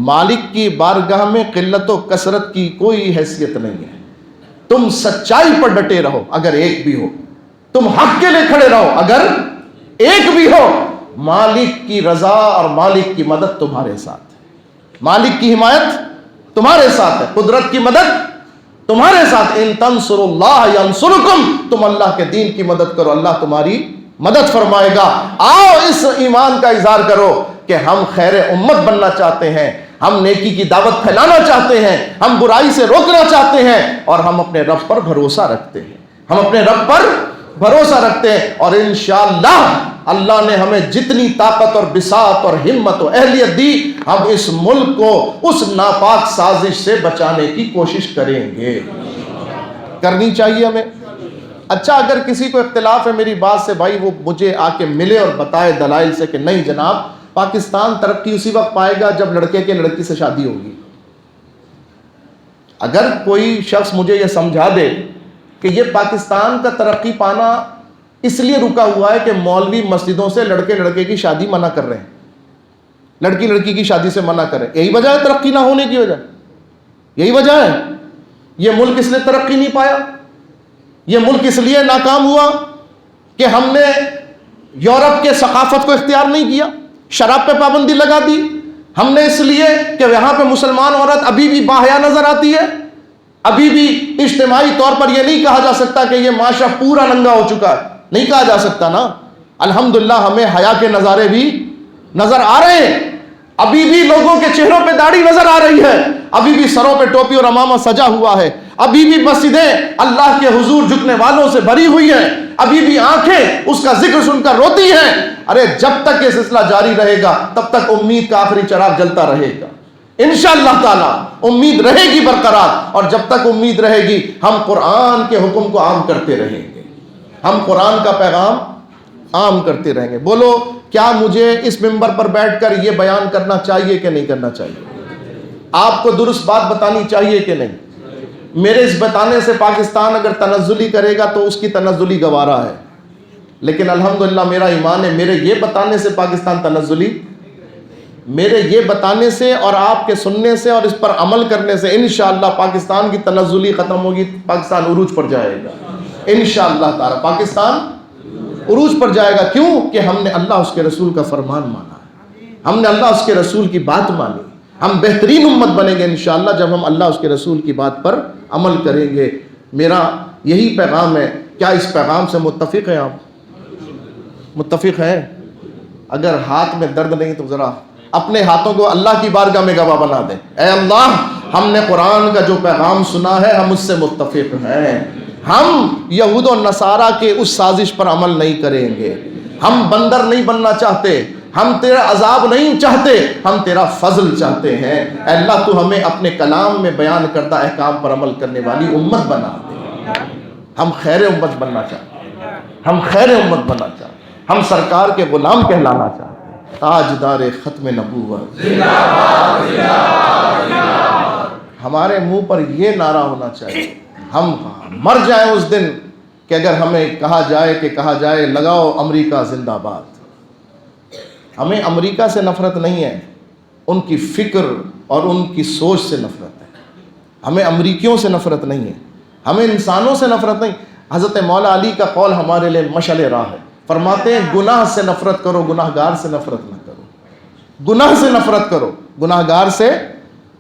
مالک کی بارگاہ میں قلت و کثرت کی کوئی حیثیت نہیں ہے۔ تم سچائی پر ڈٹے رہو اگر ایک بھی ہو، تم حق کے لیے کھڑے رہو اگر ایک بھی ہو، مالک کی رضا اور مالک کی مدد تمہارے ساتھ ہے، مالک کی حمایت تمہارے ساتھ ہے، قدرت کی مدد تمہارے ساتھ۔ ان تنصروا اللہ ینصرکم، تم اللہ کے دین کی مدد کرو اللہ تمہاری مدد فرمائے گا۔ آؤ اس ایمان کا اظہار کرو کہ ہم خیر امت بننا چاہتے ہیں، ہم نیکی کی دعوت پھیلانا چاہتے ہیں، ہم برائی سے روکنا چاہتے ہیں، اور ہم اپنے رب پر بھروسہ رکھتے ہیں، ہم اپنے رب پر بھروسہ رکھتے ہیں، اور انشاءاللہ اللہ نے ہمیں جتنی طاقت اور بساط اور ہمت و اہلیت دی، ہم اس ملک کو اس ناپاک سازش سے بچانے کی کوشش کریں گے، کرنی چاہیے ہمیں۔ اچھا اگر کسی کو اختلاف ہے میری بات سے، بھائی وہ مجھے آ کے ملے اور بتائے دلائل سے کہ نہیں جناب پاکستان ترقی اسی وقت پائے گا جب لڑکے کے لڑکی سے شادی ہوگی۔ اگر کوئی شخص مجھے یہ سمجھا دے کہ یہ پاکستان کا ترقی پانا اس لیے رکا ہوا ہے کہ مولوی مسجدوں سے لڑکے لڑکے کی شادی منع کر رہے ہیں، لڑکی لڑکی کی شادی سے منع کر رہے ہیں، یہی وجہ ہے ترقی نہ ہونے کی وجہ، یہی وجہ ہے۔ یہ ملک اس لیے ترقی نہیں پایا، یہ ملک اس لیے ناکام ہوا کہ ہم نے یورپ کے ثقافت کو اختیار نہیں کیا، شراب پہ پابندی لگا دی، ہم نے اس لیے کہ یہاں پہ مسلمان عورت ابھی بھی باحیا نظر آتی ہے، ابھی بھی اجتماعی طور پر یہ نہیں کہا جا سکتا کہ یہ معاشرہ پورا ننگا ہو چکا ہے، نہیں کہا جا سکتا نا۔ الحمدللہ ہمیں حیا کے نظارے بھی نظر آ رہے ہیں، ابھی بھی لوگوں کے چہروں پہ داڑھی نظر آ رہی ہے، ابھی بھی سروں پہ ٹوپی اور عمامہ سجا ہوا ہے، ابھی بھی مسجدیں اللہ کے حضور جھکنے والوں سے بھری ہوئی ہیں، ابھی بھی آنکھیں اس کا ذکر سن کر روتی ہیں۔ ارے جب تک یہ سلسلہ جاری رہے گا تب تک امید کا آخری چراغ جلتا رہے گا، انشاءاللہ تعالی امید رہے گی برقرار، اور جب تک امید رہے گی ہم قرآن کے حکم کو عام کرتے رہیں گے، ہم قرآن کا پیغام عام کرتے رہیں گے۔ بولو کیا مجھے اس منبر پر بیٹھ کر یہ بیان کرنا چاہیے کہ نہیں کرنا چاہیے؟ آپ کو درست بات بتانی چاہیے کہ نہیں؟ میرے اس بتانے سے پاکستان اگر تنزلی کرے گا تو اس کی تنزلی گوارا ہے، لیکن الحمدللہ میرا ایمان ہے میرے یہ بتانے سے پاکستان تنزلی میرے یہ بتانے سے اور آپ کے سننے سے اور اس پر عمل کرنے سے انشاءاللہ پاکستان کی تنزلی ختم ہوگی، پاکستان عروج پر جائے گا انشاءاللہ تعالی۔ پاکستان عروج پر جائے گا، کیوں کہ ہم نے اللہ اس کے رسول کا فرمان مانا ہے، ہم نے اللہ اس کے رسول کی بات مانی۔ ہم بہترین امت بنیں گے انشاءاللہ جب ہم اللہ اس کے رسول کی بات پر عمل کریں گے۔ میرا یہی پیغام ہے۔ کیا اس پیغام سے متفق ہیں آپ؟ متفق ہیں؟ اگر ہاتھ میں درد نہیں تو ذرا اپنے ہاتھوں کو اللہ کی بارگاہ میں گواہ بنا دیں، اے اللہ ہم نے قرآن کا جو پیغام سنا ہے ہم اس سے متفق ہیں، ہم یہود و نصارہ کے اس سازش پر عمل نہیں کریں گے، ہم بندر نہیں بننا چاہتے، ہم تیرا عذاب نہیں چاہتے، ہم تیرا فضل چاہتے ہیں۔ اے اللہ تو ہمیں اپنے کلام میں بیان کردہ احکام پر عمل کرنے والی امت بنا دے۔ ہم خیر امت بننا چاہتے ہیں، ہم خیر امت بننا چاہتے ہیں، ہم سرکار کے غلام کہلانا چاہتے ہیں۔ تاجدار ختم نبوت ہمارے منہ پر یہ نعرہ ہونا چاہیے، ہم مر جائیں اس دن کہ اگر ہمیں کہا جائے لگاؤ امریکہ زندہ باد۔ ہمیں امریکہ سے نفرت نہیں ہے، ان کی فکر اور ان کی سوچ سے نفرت ہے۔ ہمیں امریکیوں سے نفرت نہیں ہے، ہمیں انسانوں سے نفرت نہیں۔ حضرت مولا علی کا قول ہمارے لیے مشعل راہ ہے، فرماتے ہیں گناہ سے نفرت کرو، گناہ گار سے نفرت نہ کرو۔ گناہ سے نفرت کرو، گناہ گار سے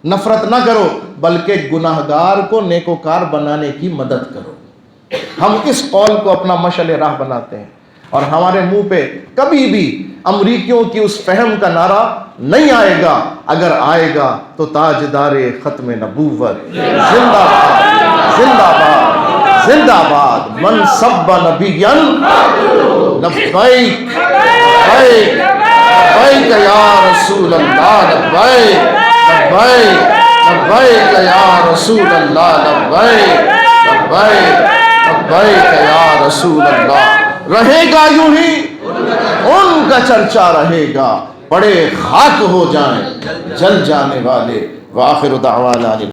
نفرت نہ کرو، بلکہ گناہ گار کو نیکوکار بنانے کی مدد کرو۔ ہم اس قول کو اپنا مشعل راہ بناتے ہیں، اور ہمارے منہ پہ کبھی بھی امریکیوں کی اس فہم کا نعرہ نہیں آئے گا۔ اگر آئے گا تو تاجدار ختم نبوت زندہ باد، زندہ باد، زندہ باد۔ من سب نبیا لبیک لبیک لبیک یا رسول اللہ، لبیک لبیک لبیک یا رسول اللہ، لبیک لبیک لبیک یا رسول اللہ۔ رہے گا یوں ہی ان کا چرچا رہے گا، بڑے خاک ہو جائیں جل جانے والے۔ وآخر دعوانا